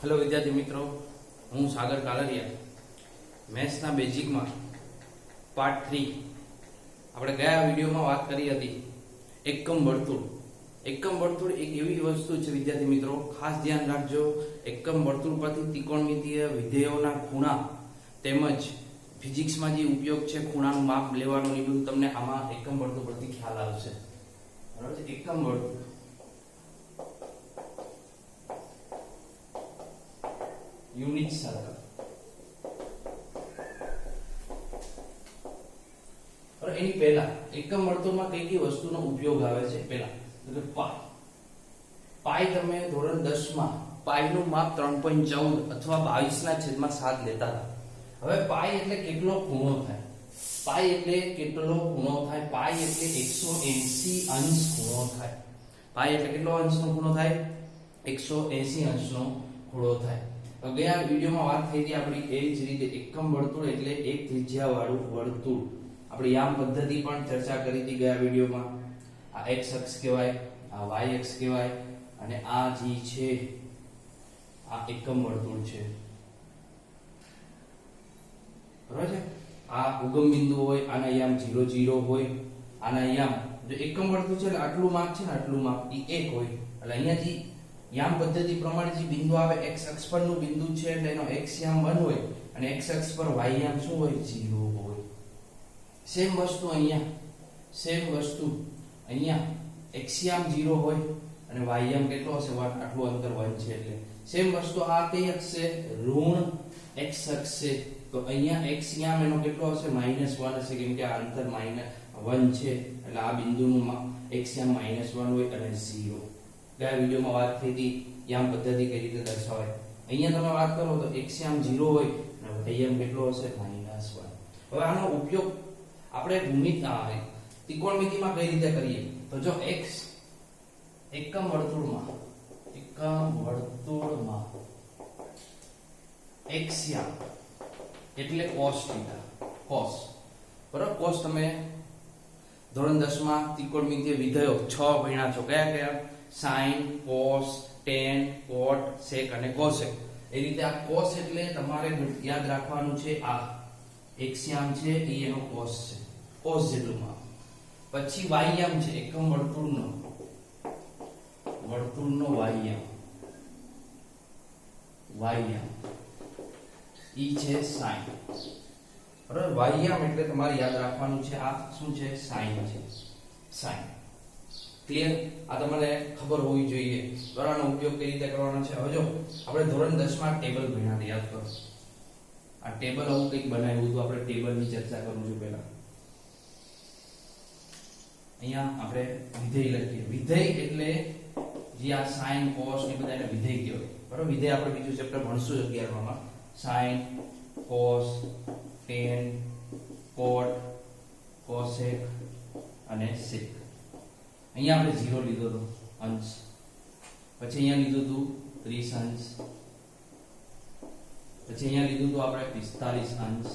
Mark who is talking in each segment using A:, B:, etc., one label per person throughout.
A: Hello विद्यार्थी मित्रों, हूँ सागर कालरिया। मैथ्सना बेजिकमां पार्ट 3 આપણે ગયા વિડિયોમાં વાત કરી હતી એકમ વર્તુળ। એકમ વર્તુળ એક એવી વસ્તુ છે વિદ્યાર્થી મિત્રો, ખાસ ધ્યાન રાખજો। એકમ વર્તુળ પરથી ત્રિકોણમિતીય વિધેયોના ખૂણા તેમજ ફિઝિક્સમાં જે ઉપયોગ છે ખૂણાનું માપ લેવાનું એ બધું તમને આમાં એકમ વર્તુળ પરથી ખ્યાલ આવશે। બરાબર છે। એકમ વર્તુળ યુનિટ સર્કલ। और एनी पहला एकम वर्तुळमां कई कई वस्तुनो उपयोग आवे छे। पहला तो पाई। पाई तमे धोरण 10 मां पाई નું માપ 3.14 અથવા 22/7 લેતા હતા। હવે પાઈ એટલે કેટલો ખૂણો થાય? પાઈ એટલે કેટલો ખૂણો થાય? પાઈ એટલે 180 અંશ ખૂણો થાય। પાઈ એટલે કેટલો અંશનો ખૂણો થાય? 180 અંશનો ખૂણો થાય। તો ગયા વિડિયોમાં વાત થઈ હતી આપણી એ જ રીતે એકમ વર્તુળ એટલે એક ત્રિજ્યાવાળું વર્તુળ। આપણે યામ પદ્ધતિ પણ ચર્ચા કરી હતી ગયા વિડિયોમાં। આ x અક્ષ કહેવાય, આ y અક્ષ કહેવાય અને આ જે છે આ એકમ વર્તુળ છે। બરાબર છે। આ ઉગમ બિંદુ હોય, આના યામ 0 0 હોય, આના યામ જો એકમ વર્તુળ છે એટલે આટલું માપ છે ને આટલું માપ એ 1 હોય। એટલે અહીંયા જે યામ પદ્ધતિ પ્રમાણે જે બિંદુ આવે x અક્ષ પરનું બિંદુ છે એટલે એનો x યામ 1 હોય અને x અક્ષ પર y યામ શું હોય? 0 હોય। सेम वस्तु अहिया, सेम वस्तु अहिया x याम 0 होय અને y याम કેટલો હશે? 1। આટલું અંતર 1 છે એટલે सेम वस्तु आ કઈ અક્ષ છે? ઋણ x અક્ષ છે। તો અહીંયા x याम એનો કેટલો હશે? -1 હશે, કેમ કે આ અંતર -1 છે એટલે આ બિંદુનું x याम -1 હોય અને 0। ગયા વિડિયોમાં વાત થઈ હતી યામ પદ્ધતિ કઈ રીતે દર્શાવાય। અહીંયા તમે વાત કરો તો x याम 0 હોય અને y याम કેટલો હશે? -1। હવે આનો ઉપયોગ આપણે ત્રિકોણમિતિમાં કઈ રીતે કરીએ? તો જો x એકમ વર્તુળમાં x યામ એટલે cos θ, cos બરાબર। cos તમે ધોરણ 10 માં ત્રિકોણમિતિય વિધેયો 6 ભણ્યા છો। કયા કયા? sin, cos, tan, cot, sec અને cosec। એ રીતે આ cos એટલે તમારે યાદ રાખવાનું છે આ x યામ છે એ એનો cos છે, cos જેટલું માપ। પછી y યામ છે એકમ વર્તુળનો y યામ ઈ છે sin। બરાબર। y યામ એટલે તમારે યાદ રાખવાનું છે આ શું છે? sin છે, sin। ક્લિયર? આ તમને ખબર હોવી જોઈએ। બરાબર। આનો ઉપયોગ કઈ રીતે કરવાનો છે? હવે જો આપણે ધોરણ 10 માં ટેબલ ભણ્યા યાદ કરો। આ ટેબલ આવું કંઈક બનાવ્યું તો આપણે ટેબલની ચર્ચા કરું છું પહેલા। અહીંયા આપણે વિધેય લખીએ। વિધેય એટલે જે આ sin, cos ને બધાને વિધેય કહેવાય। બરાબર। વિધેય આપણે બીજું ચેપ્ટર ભણશું 11 માં। sin, cos, tan, cot, cosec અને sec। અહીંયા આપણે 0 લીધો તો અંશ, પછી અહીંયા લીધું હતું 30 અંશ, પછી અહીંયા લીધું તો આપણે 45 અંશ,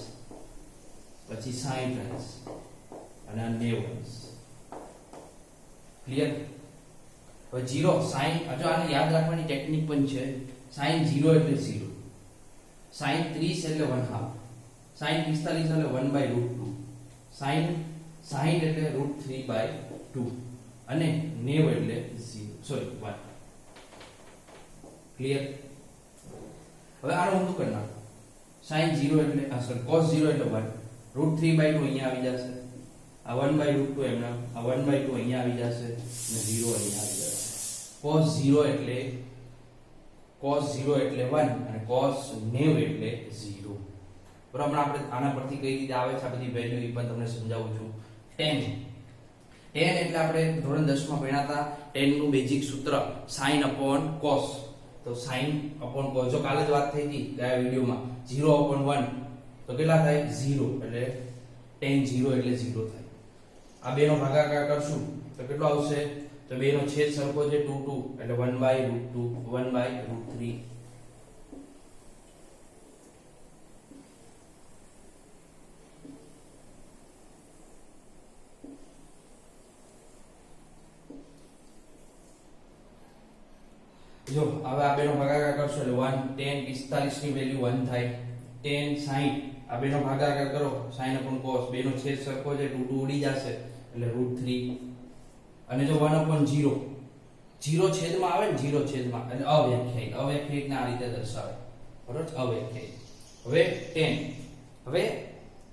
A: પછી 60 અંશ અને 90 અંશ। ક્લિયર? હવે 0 sin, જો આને યાદ રાખવાની ટેકનિક પણ છે। sin 0 એટલે 0, sin 30 એટલે 1/2, sin 45 એટલે 1/√2, sin 60 એટલે √3/2 અને 90 એટલે 1। ક્લિયર? હવે આનો ઊંધું કરી નાખો। sin 0 એટલે cos 0 એટલે 1, √3/2 અહીંયા આવી જશે, આ 1/√2 એમના, આ 1/2 અહીંયા આવી જશે અને 0 અહીંયા આવી જશે। cos 0 એટલે 1 અને cos 90 એટલે 0। બરાબર। આપણે આના પરથી કઈ રીતે આવે છે આ બધી વેલ્યુ એ પણ તમને સમજાવું છું। tan, tan એટલે આપણે ધોરણ 10 માં ભણ્યા હતા। tan નું બેઝિક સૂત્ર sin upon cos। तो sin upon cos जो काले बात થઈ હતી ગયા વિડિયોમાં 0 upon 1 તો કેટલા થાય? 0 એટલે tan 0 એટલે 0 થાય। આ બેનો ભાગાકાર કરશું તો કેટલો આવશે? તો બેનો છેદ સરખો છે 2 2 એટલે 1/√2 1/√3। જો હવે આ બેનો ભાગાકાર કરશો એટલે 1 10 45 ની વેલ્યુ 1 થાય, 10 60 આ બેનો ભાગાકાર કરો sin upon cos બેનો છેદ સરખો છે, 2 2 ઉડી જશે એટલે √3 અને જો 1/0 0 છેદમાં આવે ને 0 છેદમાં એટલે અવ્યાખ્યાયિત ને આ રીતે દર્શાવે, બરોબર, અવ્યાખ્યાયિત. હવે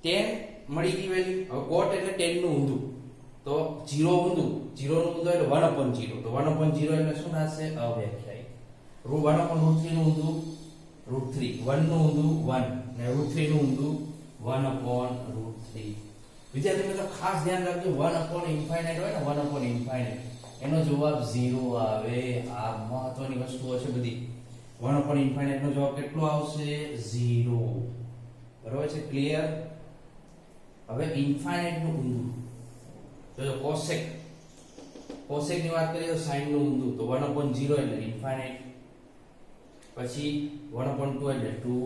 A: 10 મળી ગઈ વેલ્યુ. હવે cot એટલે 10 નું ઊંધું, તો 0 ઊંધું, 0 નું ઊંધું એટલે 1/0, તો 1/0 એટલે શું થશે? અવ્યાખ્યાયિત. 1/√3 નું ઊંધું √3, 1 નું ઊંધું 1 ને √3 નું ઊંધું 1/√3. વિદ્યાર્થી મિત્રો ખાસ ધ્યાન રાખજો, 1/∞ હોય ને 1/∞ એનો જવાબ 0 આવે. આ મહત્વની વસ્તુઓ છે બધી. 1/∞ નો જવાબ કેટલો આવશે? 0. બરોબર છે, ક્લિયર? હવે ઇન્ફાઇનાઇટ નું ઊંધું જો કોસેક ની વાત કરીએ તો sin નું ઊંધું, તો 1/0 એટલે ઇન્ફાઇનાઇટ, પછી 1/2 એટલે 2,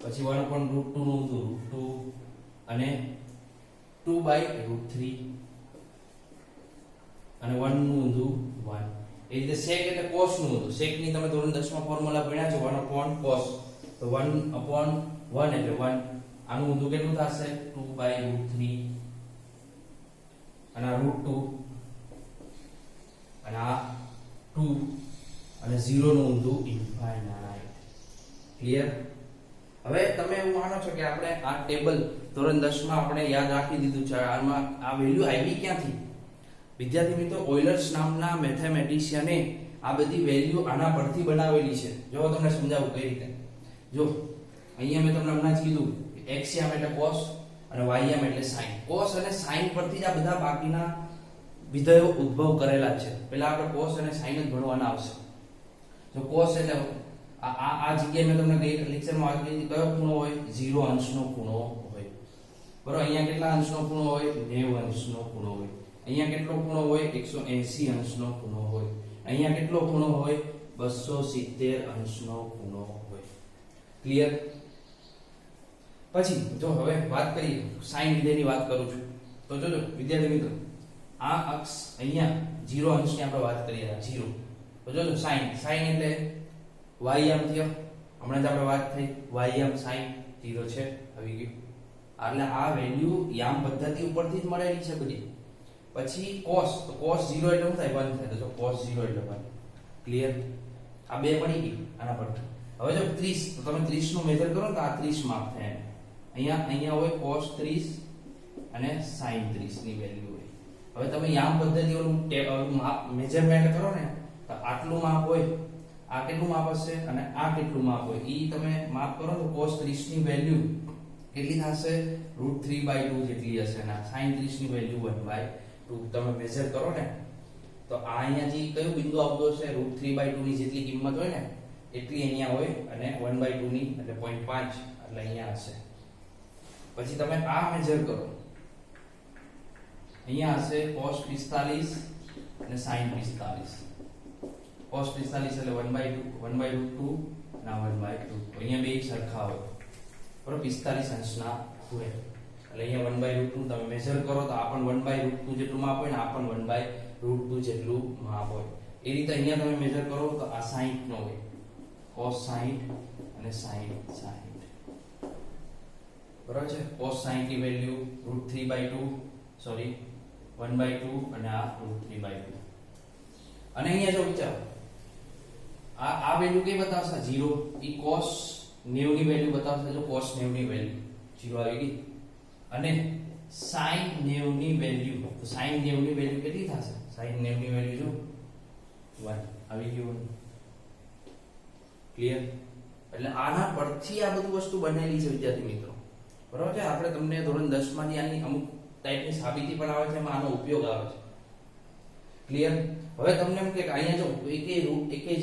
A: પછી 1/√2 નું ઊંધું √2 અને 2/√3 અને 1 નું ઊંધું 1. એ રીતે sec એટલે cos નું ઊંધું. sec ની તમે ધોરણ 10 માં ફોર્મ્યુલા ભણ્યા છો 1/cos, તો 1/1 એટલે 1. આનું ઊંધું કેટલું થશે? 2/√3 અને આ √2 અને આ 2 અને 0 નું ઊંધું ઇન્ફાઇનાઇટ. ક્લિયર? હવે તમે એવું માનો છો કે આપણે આ ટેબલ ધોરણ 10 માં આપણે યાદ રાખી દીધું છે, આમાં આ વેલ્યુ આવી ક્યાંથી? વિદ્યાર્થી મિત્રો, ઓઇલર્સ નામના મેથેમેટિશિયને આ બધી વેલ્યુ આના પરથી બનાવેલી છે. જો તમને સમજાવું કઈ રીતે. જો અહીંયા મેં તમને હમણાં જ કીધું x યામ એટલે cos અને y યામ એટલે sin. cos અને sin પરથી જ આ બધા બાકીના વિધેયો ઉદ્ભવ કરેલા છે. પહેલા આપણે cos અને sin જ ભણવાના આવશે. જો cos એટલે આ જગ્યાએ મેં તમને ગઈ લેક્ચરમાં વાત કરી કયો ખૂણો હોય? 0 અંશનો ખૂણો હોય. બરોબર, અહીંયા કેટલા અંશનો ખૂણો હોય? 90 અંશનો ખૂણો હોય. અહીંયા કેટલો ખૂણો હોય? 180 અંશનો ખૂણો હોય. અહીંયા કેટલો ખૂણો હોય? 270 અંશનો ખૂણો હોય. ક્લિયર? પછી જો હવે વાત કરીએ sin વિધેયની વાત કરું છું, તો જોજો વિદ્યાર્થી મિત્રો, આ અક્ષ અહીંયા 0 અંશની આપણે વાત કરીએ, 0. તો જોજો sin એટલે y યામ થયો, હમણાં જ આપણે વાત થઈ y યામ sin 0 છે, આવી ગયું. એટલે આ વેલ્યુ યામ પદ્ધતિ ઉપરથી જ મળેલી છે બધી. પછી cos, તો cos 0 એટલે શું થાય? 1 થાય, તો cos 0 એટલે 1. ક્લિયર? આ બે મળી ગઈ આના પર. હવે જો 30, તો તમે 30 નું મેજર કરો તો આ 30 માપ થાય. અહીંયા હોય cos 30 અને sin 30 ની વેલ્યુ હોય. હવે તમે યામ પદ્ધતિ ઓલું માપ મેજરમેન્ટ કરો ને, તો આટલું માપ હોય, આ કેટલું માપ હશે અને આ કેટલું માપ હોય, ઈ તમે માપ કરો તો cos 30 ની વેલ્યુ કેટલી થશે? √3/2 જેટલી હશે અને sin 30 ની વેલ્યુ 1/2. તમે મેજર કરો ને, તો આ અહીંયા જે કયું બિંદુ આવતું હશે? √3/2 ની જેટલી કિંમત હોય ને એટલી અહીંયા હોય અને 1/2 ની એટલે 0.5 એટલે અહીંયા હશે. પછી તમે આ મેજર કરો, અહીંયા હશે cos 45 અને sin 45. cos 45 એટલે 1/2 અને 1/2. અહીંયા બે સરખા હોય, બરોબર, 45 અંશના હોય એટલે અહીંયા 1/√2 તમે મેજર કરો તો આ પણ 1/√2 જેટલું માપ હોય ને આ પણ 1/√2 જેટલું માપ હોય. એ રીતે અહીંયા તમે મેજર કરો તો આ 60 નો હોય, cos 60 અને sin 60. બરાબર છે? cos 60 ની વેલ્યુ √3/2 સોરી 1/2 અને આ √3/2. અને અહીંયા જો વિચારો આ વેલ્યુ કઈ બતાવશે? 0. ઈ cos 90 ની વેલ્યુ બતાવશે. જો cos 90 ની વેલ્યુ 0 આવી ગઈ. અને sin 90 ની વેલ્યુ, તો sin 90 ની વેલ્યુ કેટલી થશે? sin 90 ની વેલ્યુ જો 1 આવી ગયું. ક્લિયર? એટલે આના પરથી આ બધું વસ્તુ બનેલી છે વિદ્યાર્થી મિત્રો. બરાબર છે? આપણે તમને ધોરણ 10 માંથી આની અમુક ટાઈપની સાબિતી પણ આવે છે, એમાં આનો ઉપયોગ આવે છે. ક્લિયર? હવે તમને એમ કે અહીંયા જો એકે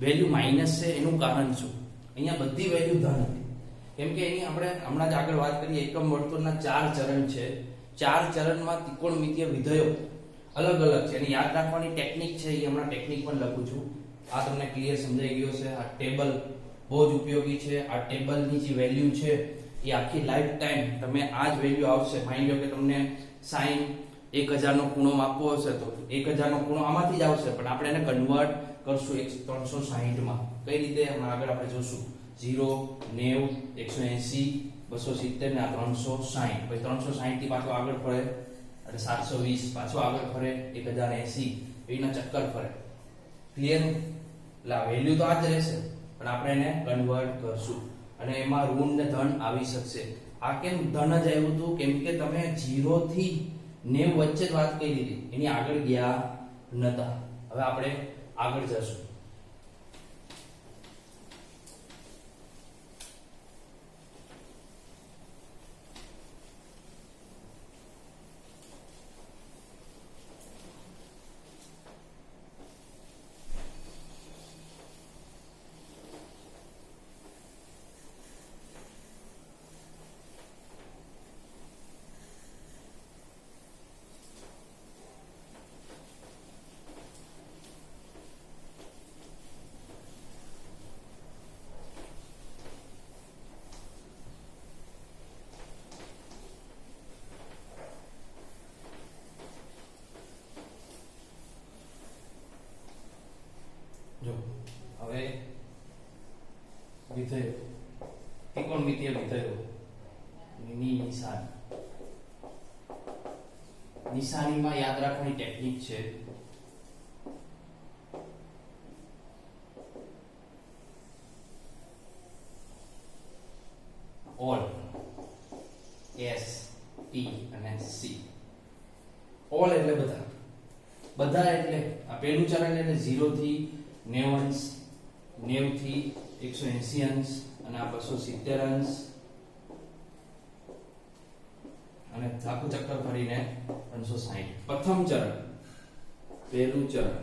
A: વેલ્યુ માઈનસ છે, એનું કારણ શું? અહીંયા બધી વેલ્યુ ધન હતી. કેમ કે એની આપણે હમણાં જ આગળ વાત કરીએ, એકમ વર્તુળના 4 ચરણ છે. 4 ચરણમાં ત્રિકોણમિતિય વિધેયો અલગ અલગ છે. એની યાદ રાખવાની ટેકનિક છે, એ હમણાં ટેકનિક પણ લખું છું. આ તમને ક્લિયર સમજાઈ ગયો છે. આ ટેબલ બહુ જ ઉપયોગી છે. આ ટેબલની જે વેલ્યુ છે એ આખી લાઈફ ટાઈમ તમે આ જ વેલ્યુ આવશે. માની લો કે તમને sin 1000 નો ખૂણો માપવો હશે તો 1000 નો ખૂણો આમાંથી જ આવશે, પણ આપણે એને કન્વર્ટ કરશું 360 માં કઈ રીતે હમણાં આગળ આપણે જોશું 0 90 180 270 ને આ 360 પછી 360 થી પાછો આગળ ફરે એટલે 720 પાછો આગળ ફરે 1080 એના ચક્કર ફરે ક્લિયર એટલે આ વેલ્યુ તો આ જ રહેશે પણ આપણે એને કન્વર્ટ કરશું અને એમાં ઋણ ને ધન આવી શકશે આ કેમ ધન જ આવ્યું હતું કેમ કે તમે 0 થી 90 વચ્ચે જ વાત કરી દીધી એની આગળ ગયા નતા હવે આપણે આગળ જશું જો હવે વિધેય ત્રિકોણમિતિય વિધેયો ની નિશાનીમાં યાદ રાખવાની ટેકનિક છે ઓલ S T અને C ઓલ એટલે બધા એટલે આ પહેલું ચરણ એટલે 0 થી 90 અંશ 90 થી 180 અંશ અને આ 270 અંશ અને આખું ચક્કર ફરીને 360 પ્રથમ ચરણ પહેલું ચરણ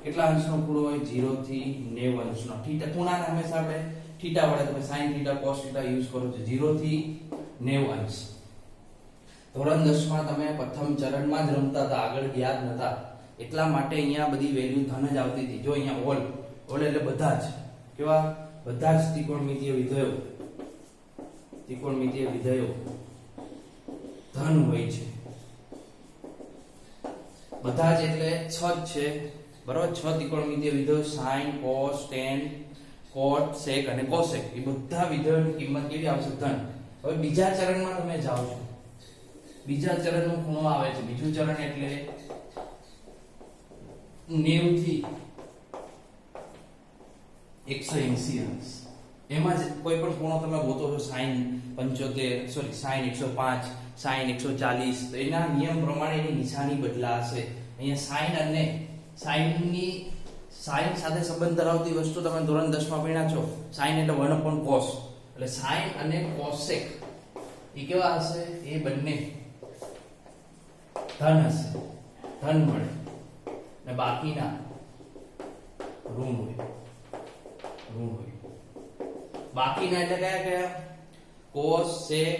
A: કેટલા અંશનો ખૂણો હોય 0 થી 90 અંશનો થીટા ખૂણાને હંમેશા આપણે થીટા વડે તમે sin theta cos theta use કરો છો 0 થી 90 અંશ ધોરણ 10 માં તમે પ્રથમ ચરણમાં જ રમતા હતા આગળ ગયા જ નતા એટલા માટે અહીંયા બધી વેલ્યુ ધન જ આવતી હતી જો અહીંયા ઓલ એટલે બધા જ કેવા બધા જ ત્રિકોણમિતિય વિધેયો ધન હોય છે બધા જ એટલે 6 જ છે બરાબર 6 ત્રિકોણમિતિય વિધેયો sin cos tan cot sec અને cosec એ બધા વિધેયોની કિંમત કેવી આવશે ધન હવે બીજા ચરણમાં તમે જાઓ છો બીજા ચરણનો ખૂણો આવે છે બીજું ચરણ એટલે 90 થી 180 અંશ એમાં જ કોઈ પણ ખૂણો તમે ગોતો છો sin 105 sin 140 તો એના નિયમ પ્રમાણે એની નિશાની બદલાશે અહીંયા sin અને sin સાથે સંબંધ ધરાવતી વસ્તુ તમે ધોરણ 10 માં ભણ્યા છો sin એટલે 1/cos એટલે sin અને cosec એ કેવા હશે એ બંને ધન હશે ધન મળે ને બાકીના ઋણ હોય બાકીના એટલે કયા cos sec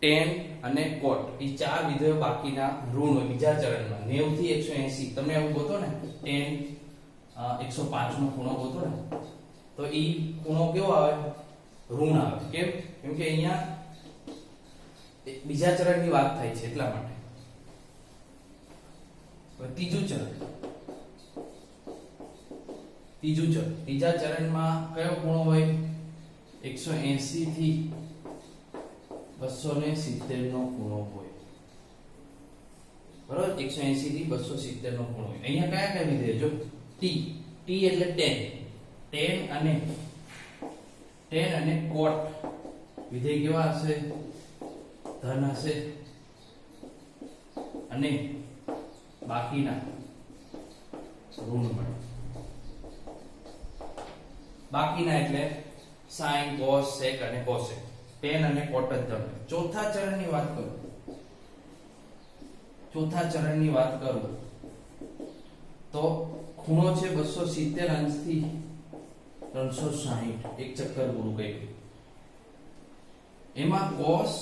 A: tan અને cot એ ચાર વિધેયો બાકીના ઋણ હોય બીજા ચરણમાં 90 થી 180 તમને એવું ગોતો ને tan 105 નો ખૂણો ગોતો ને તો ઈ ખૂણો કેવો આવે ઋણ આવે કેમ કે અહીંયા બીજા ચરણની વાત થાય છે એટલા માટે ત્રીજું ચરણ ત્રીજા ચરણમાં કયો ખૂણો હોય 180 થી 270 નો ખૂણો હોય બરોબર 180 થી 270 નો ખૂણો હોય અહીંયા કયા વિધેય જો t એટલે tan અને cot વિધેય કેવા હશે ધન હશે અને બાકીના ઋણ મળે બાકીના એટલે sin cos sec અને cosec tan અને cot જ ધન ચોથા ચરણની વાત કરું તો ખૂણો છે 270 અંશથી 360 એક ચક્કર પૂરું કર્યું એમાં cos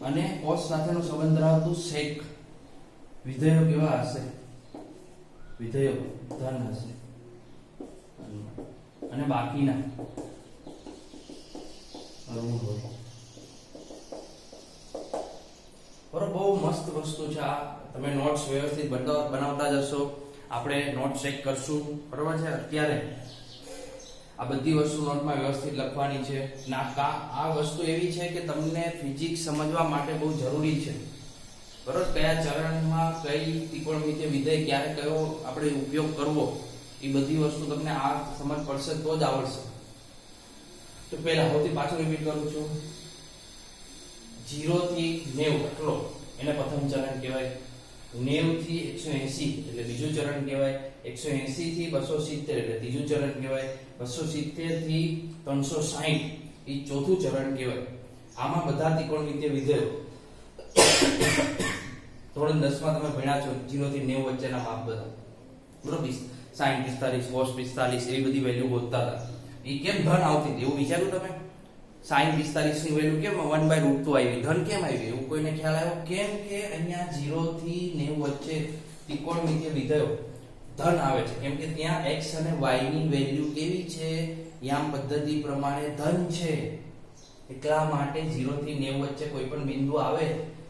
A: અને cos સાથેનો સંબંધ ધરાવતું sec વિધેયો કેવા હશે વિધેયો ધન હશે અને બાકીના ઋણ હોય બરોબર બહુ મસ્ત વસ્તુ છે આ તમે નોટ્સ વ્યવસ્થિત બનાવતા જશો આપણે નોટ ચેક કરશું, બરોબર છે. અત્યારે આ બધી વસ્તુ નોટમાં વ્યવસ્થિત લખવાની છે. આ વસ્તુ એવી છે કે તમને ફિઝિક્સ સમજવા માટે બહુ જરૂરી છે, બરોબર. કયા ચરણમાં કઈ ત્રિકોણમિતિય વિધેય ક્યારે કયો આપણે ઉપયોગ કરવો, એ બધી વસ્તુ તમને આ સમજ પડશે તો જ આવડશે. તો પહેલા સૌથી પાછું રિપીટ કરું છું, 0 થી 90 આટલો એને પ્રથમ ચરણ કહેવાય. 90 થી 180 એટલે બીજું ચરણ કહેવાય. 180 થી 270 એટલે ત્રીજું ચરણ કહેવાય. 270 થી 360 એ ચોથું ચરણ કહેવાય. આમાં બધા ત્રિકોણમિતિય વિધેયો ધોરણ 10 માં તમે ભણ્યા છો. 0 થી 90 વચ્ચેના માપ બધા, બરોબર. sin 45 cos 45 એવી બધી વેલ્યુ ગોતતા હતા. એ કેમ ધન આવતી હતી એવું વિચાર્યું તમે? sin 45 ની વેલ્યુ કેમ 1/√2 આવી, ધન કેમ આવી, એવું કોઈને ખ્યાલ આવ્યો? કેમ કે અહીંયા 0 થી 90 વચ્ચે ત્રિકોણમિતિય વિધેયો ધન આવે છે, કેમ કે ત્યાં x અને y ની વેલ્યુ કેવી છે? યામ પદ્ધતિ પ્રમાણે ધન છે. એટલા માટે 0 થી 90 વચ્ચે કોઈ પણ બિંદુ આવે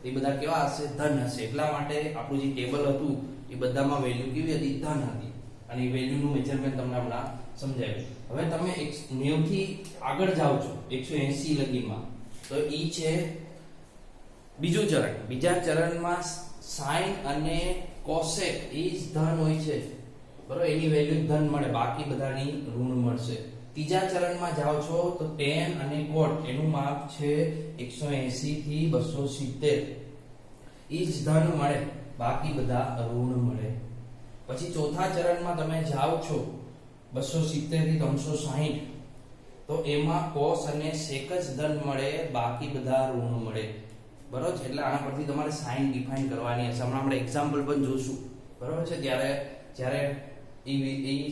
A: એ બધા કેવા હશે? ધન હશે. એટલા માટે આપણું જે ટેબલ હતું એ બધામાં વેલ્યુ કેવી હતી? ધન હતી. અને એ વેલ્યુનું મેજરમેન્ટ તમને હમણાં સમજાવ્યું. હવે તમે 90 થી આગળ જાઓ છો 180 લગીમાં, તો ઈ છે બીજું ચરણ. બીજા ચરણમાં sin અને cosec એ જ ધન હોય છે, બરોબર. એની વેલ્યુ ધન મળે, બાકી બધાની ઋણ મળશે. ત્રીજા ચરણમાં જાઓ છો તો tan અને cot એનું માપ છે 180 થી 270, ઈ જ ધન મળે, બાકી બધા ઋણ મળે. પછી ચોથા ચરણમાં તમે જાઓ છો 270 થી 360, તો એમાં cos અને sec જ ધન મળે, બાકી બધા ઋણ મળે, બરોબર છે. એટલે આના પરથી તમારે sin ડિફાઇન કરવાની હશે. હમણાં આપણે એક્ઝામ્પલ પણ જોશું, બરોબર છે. જ્યારે એ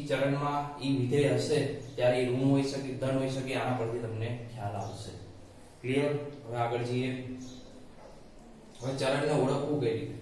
A: ચરણમાં એ વિધેય હશે ત્યારે એ ઋણ હોઈ શકે, ધન હોઈ શકે. આના પરથી તમને ખ્યાલ આવશે. ક્લિયર? હવે આગળ જઈએ. હવે ચરણને ઓળખવું કઈ રીતે?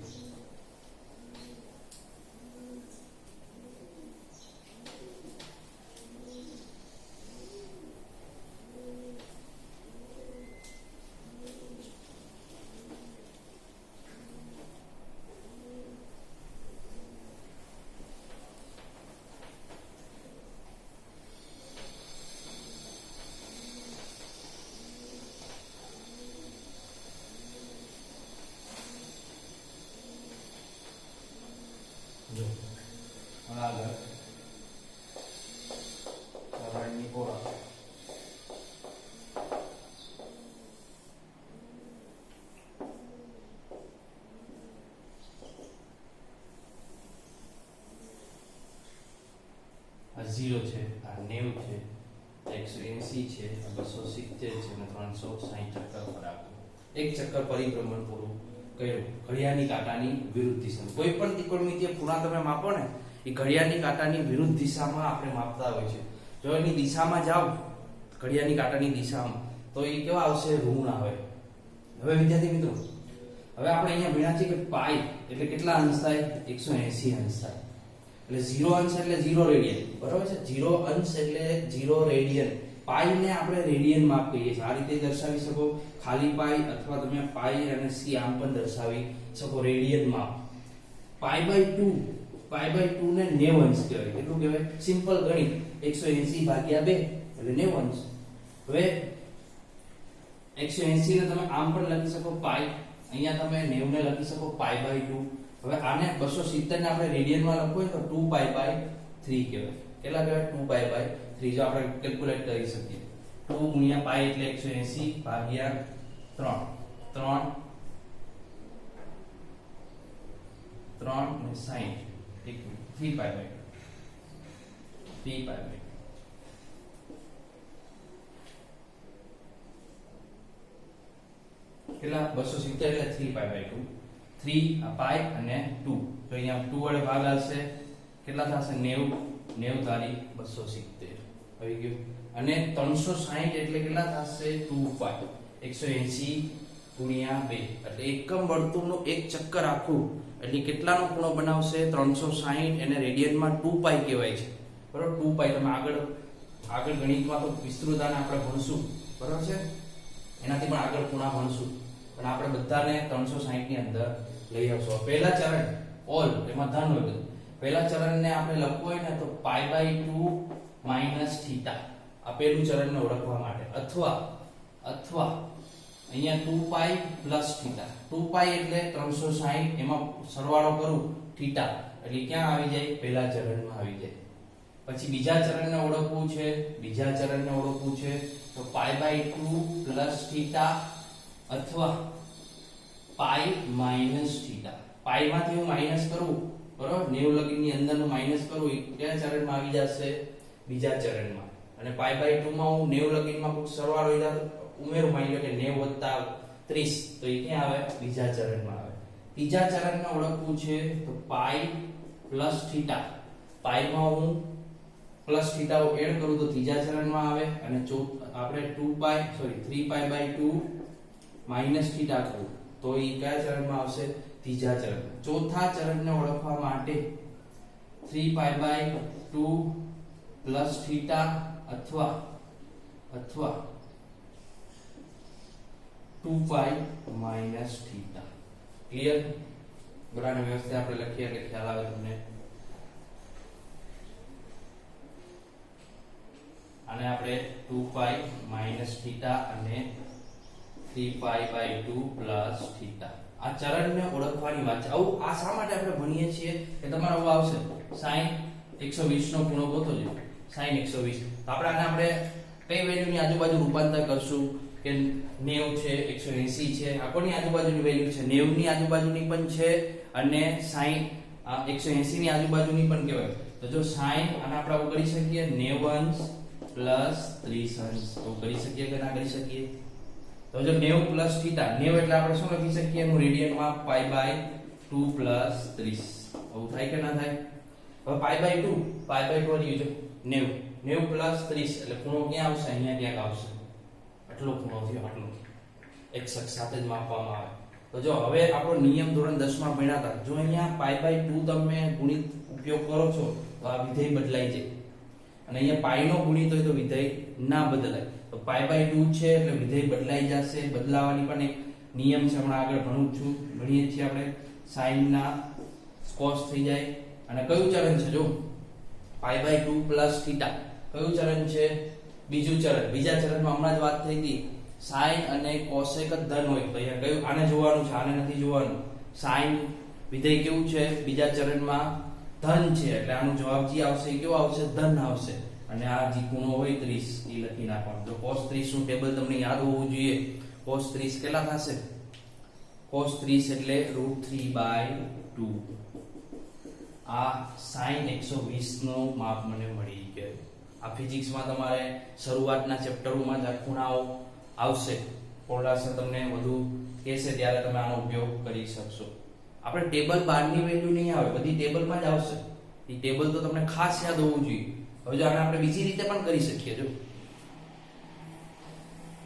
A: આગળ ચરણની ઓળખ. આ 0 છે, આ 90 છે, 180 છે, 270 છે અને 360 ચક્કર ફરાવ્યું. એક ચક્કર પરિભ્રમણ પૂરું કર્યું. ઘડિયાળની કાંટાની વિરુદ્ધ દિશા. કોઈ પણ ત્રિકોણમિતિય ખૂણા તમે માપો ને, એ ઘડિયાળની કાંટાની વિરુદ્ધ દિશામાં આપણે માપતા હોય છે. જો એની દિશામાં જાવ, ઘડિયાળની કાંટાની દિશામાં, તો એ કેવા આવશે? ઋણ આવે. હવે વિદ્યાર્થી મિત્રો, હવે આપણે અહીંયા ભણ્યા છે કે પાઈ એટલે કેટલા અંશ થાય? 180 અંશ થાય. એટલે 0 અંશ એટલે 0 રેડિયન, બરોબર છે. 0 અંશ એટલે 0 રેડિયન. પાઈ ને આપણે રેડિયન માપ કહીએ છીએ. આ રીતે દર્શાવી શકો, ખાલી પાઈ, અથવા તમે પાઈ અને c આમ પણ દર્શાવી શકો, રેડિયન માપ. π/2 ને 90 અંશ કહેવાય. કેટલું કહેવાય? સિમ્પલ ગણિત. 180 ભાગ્યા 2 એટલે 90 અંશ. હવે 180 ને તમે આમ પણ લખી શકો પાઈ, અહીંયા તમે 90 ને લખી શકો π/2. હવે આને 270 ને આપણે રેડિયનમાં લખવું હોય તો 2π/3 કહેવાય. કેટલા કહેવાય? 2π/3. જો આપણે કેલ્ક્યુલેટ કરી શકીએ, 2 ગુણ્યા પાઈ એટલે 180 ભાગ્યા 3 ને 60, 3π/2. કેટલા? 270 એટલે 3π/2. 3 આ પાઈ અને 2, તો અહીંયા 2 વડે ભાગાશે, કેટલા થશે? 90. 90 તારી 270 આવી ગયું. અને 360 એટલે કેટલા થશે? 2π. 180 ગુણ્યા 2 એટલે એકમ વર્તુળનું એક ચક્કર આખું એટલે કેટલાનો ખૂણો બનાવશે? 360. એને રેડિયનમાં 2π કહેવાય છે, બરોબર. 2π તમે આગળ ગણિતમાં તો વિસ્તૃતાને આપણે ભણશું, બરોબર છે. એનાથી પણ આગળ ખૂણા ભણશું, પણ આપણે બધાને 360 ની અંદર લઈ આવશું. પહેલા ચરણ ઓલ, એમાં ધન હોય બધું. પહેલા ચરણને આપણે લખવું હોય ને તો π/2 માઈનસ થીટા આ પહેલું ચરણને ઓળખવા માટે અથવા અહીંયા 2π પ્લસ થીટા 2π એટલે 360 એમાં સરવાળો કરું થીટા એટલે ક્યાં આવી જાય પહેલા ચરણમાં આવી જાય પછી બીજા ચરણને ઓળખવું છે તો π/2 પ્લસ થીટા અથવા π માઈનસ થીટા પાઈ માંથી હું માઈનસ કરું બરોબર 90 લગીની અંદરનું માઈનસ કરું એ કયા ચરણમાં આવી જશે બીજા ચરણમાં અને π/2 માં હું 90 લગીનમાં કોઈ સરવાળો ઉમેરું માની લો કે 90 + 30 તો એ ક્યાં આવે બીજા ચરણમાં આવે ત્રીજા ચરણને ઓળખવું છે તો π પ્લસ થીટા પાઈ માં હું પ્લસ થીટા એડ કરું તો ત્રીજા ચરણમાં આવે અને આપણે 3π/2 માઈનસ થીટા કરું તો એ કયા ચરણમાં આવશે ત્રીજા ચરણ ચોથા ચરણને ઓળખવા માટે 3π/2 પ્લસ થીટા અથવા 2π માઈનસ થીટા ક્લિયર બરાબર વ્યવસ્થિત આપણે લખીએ એટલે ખ્યાલ આવે તમને આને આપણે 2π માઈનસ થીટા અને 3π/2 પ્લસ થીટા આ ચરણને ઓળખવાની વાત છે આવું આ શા માટે આપણે ભણીએ છીએ કે તમારો આવું આવશે sin 120 નો ખૂણો ગોતોજો sin 120 તો આપણે કઈ વેલ્યુની આજુબાજુ રૂપાંતર કરશું કે 90 છે 180 છે આ કોની આજુબાજુની વેલ્યુ છે 90 ની આજુબાજુની પણ છે અને sin 180 ની આજુબાજુની પણ કહેવાય તો જો sin અને આપણે આવું કરી શકીએ 90 અંશ પ્લસ 30 અંશ તો કરી શકીએ કે ના કરી શકીએ તો જો 90 પ્લસ થીટા 90 એટલે આપણે શું લખી શકીએ હું રેડિયનમાં π/2 પ્લસ 30 આવું થાય કે ના થાય હવે π/2 આવી જો 90 પ્લસ 30 એટલે ખૂણો ક્યાં આવશે અહીંયા ક્યાંક આવશે આટલો ખૂણો થયો આટલો એક્સ સાથે જ માપવામાં આવે તો જો હવે આપણો નિયમ ધોરણ 10 માં ભણ્યા હતા જો અહીંયા π/2 તમે ગુણિત ઉપયોગ કરો છો તો આ વિધેય બદલાઈ જાય અને અહીંયા પાઈ નો ગુણિત હોય તો વિધેય ના બદલાય તો π/2 છે એટલે વિધેય બદલાઈ જશે બદલાવાની પણ એક નિયમ છે હમણાં આગળ ભણીએ છીએ આપણે sin ના cos થઈ જાય અને કયું ચરણ છે જો π/2 પ્લસ થીટા કયું ચરણ છે બીજું ચરણ બીજા ચરણમાં હમણાં જ વાત થઈ હતી sin અને cos એક જ ધન હોય તો અહીંયા કયું આને જોવાનું છે આને નથી જોવાનું sin વિધેય કેવું છે બીજા ચરણમાં ધન છે એટલે આનો જવાબ જે આવશે એ કેવો આવશે ધન આવશે અને આ જે ખૂણો હોય 30 એ લખી નાખવાનું તો cos 30 નું ટેબલ તમને યાદ હોવું જોઈએ cos 30 કેટલા થશે cos 30 એટલે √3/2 આ sin 120 નો માપ મને મળી ગયો આ ફિઝિક્સ માં તમારે શરૂઆતના ચેપ્ટરોમાં જ ખૂણાઓ આવશે પોલાસર તમને વધુ કહેશે ત્યારે તમે આનો ઉપયોગ કરી શકશો આપણે ટેબલ 12 ની વેલ્યુ નહીં આવે બધી ટેબલમાં જ આવશે એ ટેબલ તો તમને ખાસ યાદ હોવું જોઈએ હવે જો આને આપણે બીજી રીતે પણ કરી શકીએ જો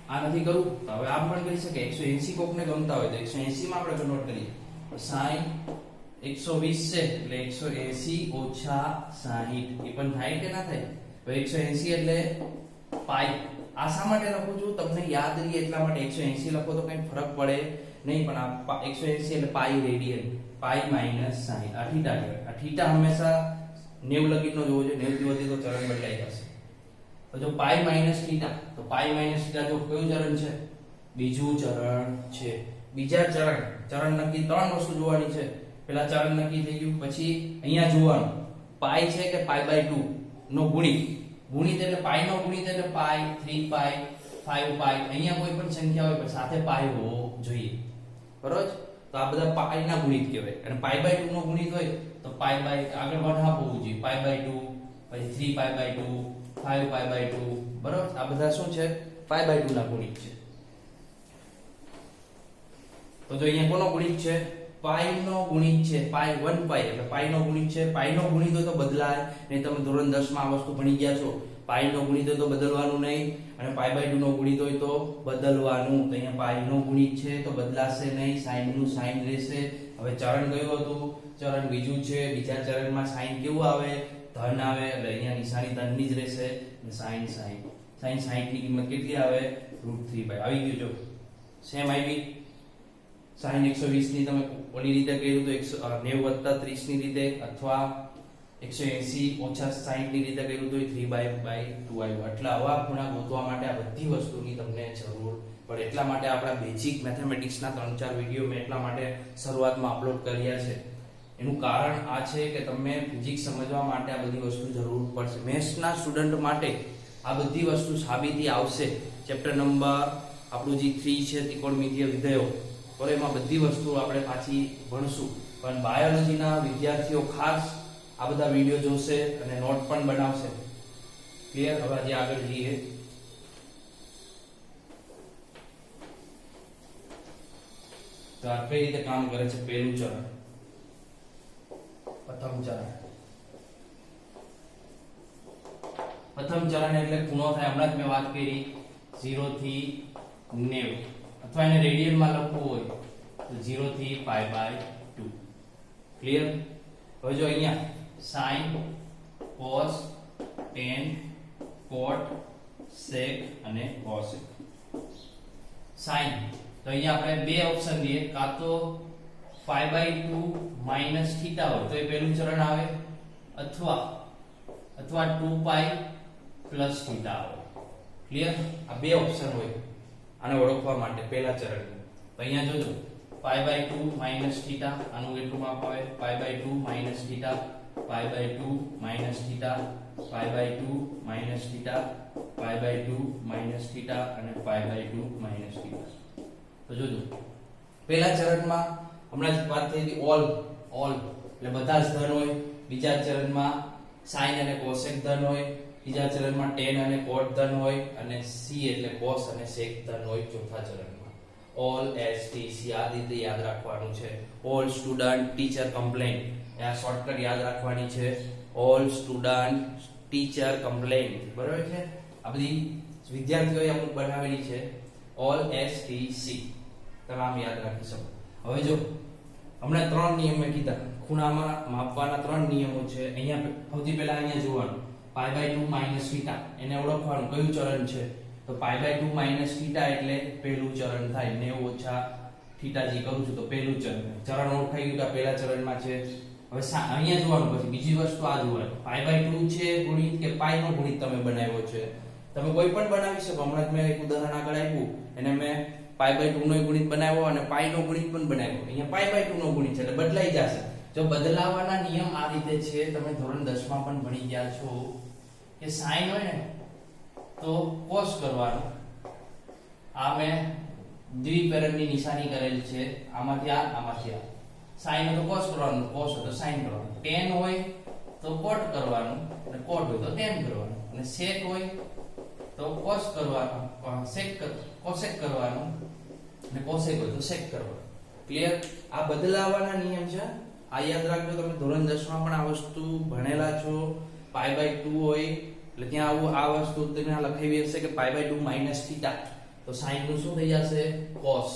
A: આ નથી કરું તો હવે આમ પણ કરી શકીએ 180 કોકને ગમતા હોય તો 180 માં આપણે કન્વર્ટ કરીએ sin 120 છે એટલે 180 ઓછા 60 એ પણ થાય કે ના થાય તો 180 એટલે પાઈ આ શા માટે લખું છું તમને યાદ રહે એટલા માટે 180 લખો તો કઈ ફરક પડે નહીં પણ આ 180 એટલે પાઈ રેડિયન પાઈ માઈનસ 60 આ થીટા કહેવાય આ થીટા હંમેશા 90 લગીનો જોવો જોઈએ 90 થી વધે તો ચરણ બદલાઈ જશે તો જો પાઈ માઈનસ થીટા તો પાઈ માઈનસ થીટા જો કયું ચરણ છે બીજું ચરણ છે બીજા ચરણ નક્કી ત્રણ વસ્તુ જોવાની છે પહેલા ચરણ નક્કી થઈ ગયું પછી અહીંયા જોવાનું પાઈ છે કે π/2 નો ગુણિત એટલે પાઈ નો ગુણિત એટલે પાઈ 3π 5π અહીંયા કોઈ પણ સંખ્યા હોય પણ સાથે પાઈ હોવો જોઈએ બરોબર તો આ બધા પાઈ ના ગુણિત કહેવાય અને π/2 નો ગુણિત હોય તો પાઈ આગળ 1/2 હોવું જોઈએ π/2 પછી 3π/2 5π/2 બરોબર આ બધા શું છે π/2 ના ગુણિત છે તો જો અહીંયા કોનો ગુણિત છે પાઈ નો ગુણિત છે પાઈ 1π એટલે પાઈ નો ગુણિત છે પાઈ નો ગુણિત હોય તો બદલાય નહીં તમે ધોરણ 10 માં આ વસ્તુ ભણી ગયા છો પાઈ નો ગુણિત હોય તો બદલવાનું નહીં અને π/2 નો ગુણિત હોય તો બદલવાનું તો અહીંયા પાઈ નો ગુણિત છે તો બદલાશે નહીં sin નું sin રહેશે હવે ચરણ કયું હતું ચરણ બીજું છે બીજા ચરણમાં sin કેવું આવે ધન આવે એટલે અહીંયા નિશાની ધનની જ રહેશે અને sin 60 ની કિંમત કેટલી આવે √3/. આવી ગયું જો સેમ આવી sin 120 ની તમે ઓલી રીતે કર્યું તો 90 + 30 ની રીતે અથવા 180 ઓછા 60 ની રીતે કર્યું તો 3/2 આવ્યું. એટલે આવા ખૂણા ગોતવા માટે આ બધી વસ્તુની તમને જરૂર પડે. એટલા માટે આપણા બેઝિક મેથેમેટિક્સના 3-4 વિડિયો મેં એટલા માટે શરૂઆતમાં અપલોડ કર્યા છે. એનું કારણ આ છે કે તમે ફિઝિક્સ સમજવા માટે આ બધી વસ્તુ જરૂર પડશે. મેથ્સના સ્ટુડન્ટ માટે આ બધી વસ્તુ સાબિતી આવશે. ચેપ્ટર નંબર આપણું જે 3 છે ત્રિકોણમિતિય વિધેયો, બરાબર, એમાં બધી વસ્તુ આપણે પાછી ભણશું. પણ બાયોલોજીના વિદ્યાર્થીઓ ખાસ આ બધા વિડિયો જોશે અને નોટ પણ બનાવશે. ક્લિયર? હવે આજે આગળ જઈએ. તો આ કઈ રીતે કામ કરે છે? પહેલું ચરણ, પ્રથમ ચરણ. પ્રથમ ચરણ એટલે ખૂણો થાય, હમણાં જ મેં વાત કરી 0 થી 90, અથવા એને રેડિયનમાં લખવું હોય તો 0 થી π/2. ક્લિયર? હવે જો અહીંયા sin, cos, tan, cot, sec અને cosec. sin તો અહીંયા આપણે બે ઓપ્શન લઈએ, કાં તો π/2 - θ હોય તો એ પહેલું ચરણ આવે, અથવા 2π + θ આવે. ક્લિયર? આ બે ઓપ્શન હોય આને ઓળખવા માટે પહેલા ચરણ. તો અહીંયા જોજો π/2 - θ, આનું કેટલું માપ આવે? π/2 - θ, π/2 - θ, π/2 - θ, π/2 - θ અને π/2 - θ. તો જોજો પહેલા ચરણમાં હમણાં જ વાત થઈ હતી ઓલ એટલે બધા જ ધન હોય. બીજા ચરણમાં sin અને cosec ધન હોય. ત્રીજા ચરણમાં tan અને cot ધન હોય અને c એટલે cos અને sec ધન હોય. ચોથા ચરણમાં ઓલ STC આ રીતે યાદ રાખવાનું છે. ઓલ સ્ટુડન્ટ ટીચર કમ્પ્લેન, આ શોર્ટકટ યાદ રાખવાની છે. ઓલ સ્ટુડન્ટ ટીચર કમ્પ્લેન, બરાબર છે? આ બધી વિદ્યાર્થીઓએ અમુક બનાવેલી છે. ઓલ STC તમે આમ યાદ રાખી શકો. હવે જો હમણાં 3 નિયમ મેં કીધા, ખૂણામાં માપવાના 3 નિયમો છે. અહીંયા સૌથી પહેલા અહીંયા જોવાનું π/2 - θ, એને ઓળખવાનું કયું ચરણ છે. તો π/2 - θ એટલે પહેલું ચરણ થાય. 90 ઓછા θ જે કરું છું તો પહેલું ચરણ ઓળખાઈ ગયું કે પહેલા ચરણમાં છે. હવે અહીંયા જોવાનું, પછી બીજી વસ્તુ આ જોવાનું, π/2 છે ગુણિત કે π નો ગુણિત તમે બનાવ્યો છે. તમે કોઈ પણ બનાવી શકો. હમણાં જ મેં એક ઉદાહરણ આગળ આપ્યું, એને મેં π/2 નો ગુણિત બનાવ્યો અને π નો ગુણિત પણ બનાવ્યો. અહીંયા π/2 નો ગુણિત છે એટલે બદલાઈ જશે. જો બદલાવાના નિયમ આ રીતે છે. તમે ધોરણ 10 માં પણ ભણી ગયા છો કે sin હોય ને તો cos કરવાનું. આ મેં દ્વિપેરણની નિશાની કરેલ છે. આમાંથી આ sin હોય તો cos કરવાનું, cos હોય તો sin કરવાનું. tan હોય તો cot કરવાનું અને cot હોય તો tan કરવાનું. અને sec હોય તો cos કરવાનું, cosec કરવાનું અને cosec હોય તો sec કરવાનું. ક્લિયર? આ બદલાવાના નિયમ છે. આ યાદ રાખજો. તમે ધોરણ 10 માં પણ આ વસ્તુ ભણેલા છો. π/2 હોય એટલે ત્યાં આવું આ વસ્તુ તમને લખાવી હશે કે π/2 - θ, તો sin નું શું થઈ જશે? cos.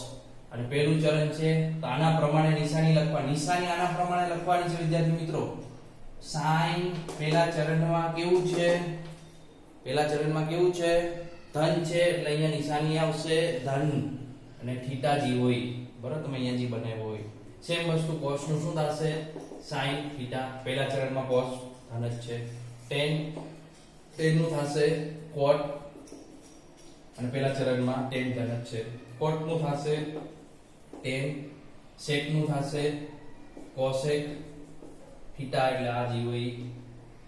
A: અને પહેલું ચરણ છે તો આના પ્રમાણે નિશાની લખવાની. નિશાની આના પ્રમાણે લખવાની છે વિદ્યાર્થી મિત્રો. sin પહેલા ચરણમાં કેવું છે? પહેલા ચરણમાં કેવું છે? ધન છે એટલે અહીંયા નિશાની આવશે ધન અને θ જે હોય, બરાબર, તમે અહીંયા જે બનાવ્યો હોય. સેમ વસ્તુ cos નું શું થશે? sin θ. પહેલા ચરણમાં cos ધન જ છે. tan નું થશે cot અને પહેલા ચરણમાં tan ધન જ છે. cot નું થશે tan, sec નું થશે cosec θ એટલે આ જે હોય,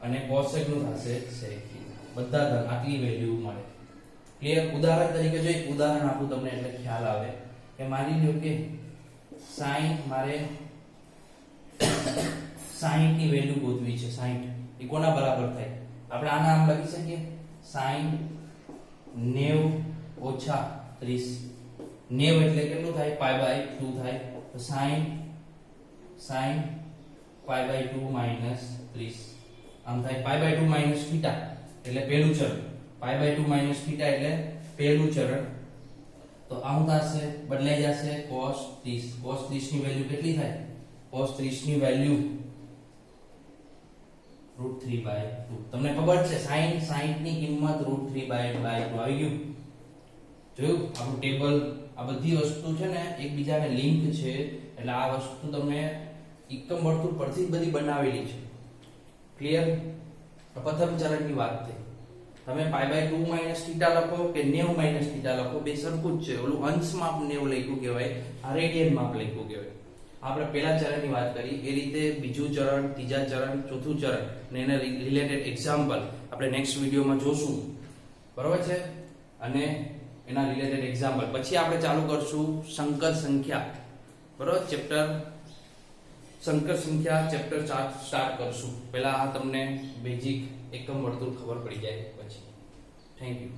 A: અને cosec નું થશે sec θ. બધા ધન, આટલી વેલ્યુ મળે. ક્લિયર? ઉદાહરણ તરીકે જો એક ઉદાહરણ આપું તમને એટલે ખ્યાલ આવે કે માની લો કે sin મારે 60 ની વેલ્યુ ગોતવી છે. 60 એ કોના બરાબર થાય? આપણે આના આમ લખી શકીએ sin 90 ઓછા 30. 90 એટલે કેટલું થાય? π/2 થાય. તો sin π/2 - 30 આમ થાય. π/2 - θ એટલે પહેલું ચરણ. π/2 - θ એટલે પહેલું ચરણ. તો આમ થશે, બદલાઈ જશે cos 30. cos 30 ની વેલ્યુ કેટલી થાય? cos 30 ની વેલ્યુ √3/2. તમને ખબર છે sin 60 ની કિંમત √3/2 આવી ગયું. જોયું આપણું ટેબલ? આ બધી વસ્તુ છે ને એકબીજાને લિંક છે. એટલે આ વસ્તુ તમે એકમ વર્તુળ પરથી જ બધી બનાવેલી છે. ક્લિયર? પ્રથમ ચરણની વાત થઈ. તમે π/2 માઈનસ થીટા લખો કે 90 માઈનસ થીટા લખો, બે સરખું જ છે. ઓલું અંશ માપ 90 લખ્યું કહેવાય, આ રેડિયન માપ લખ્યું કહેવાય. આપણે પહેલા ચરણની વાત કરી એ રીતે બીજું ચરણ, ત્રીજા ચરણ, ચોથું ચરણ અને એના રિલેટેડ એક્ઝામ્પલ આપણે નેક્સ્ટ વિડીયોમાં જોશું. બરોબર છે? અને એના રિલેટેડ એક્ઝામ્પલ પછી આપણે ચાલુ કરશું સંકર સંખ્યા. બરોબર? સંકર સંખ્યા ચેપ્ટર 4 સ્ટાર્ટ કરશું. પહેલા આ તમને બેઝિક એકમ વર્તુળ ખબર પડી જાય પછી. Thank you.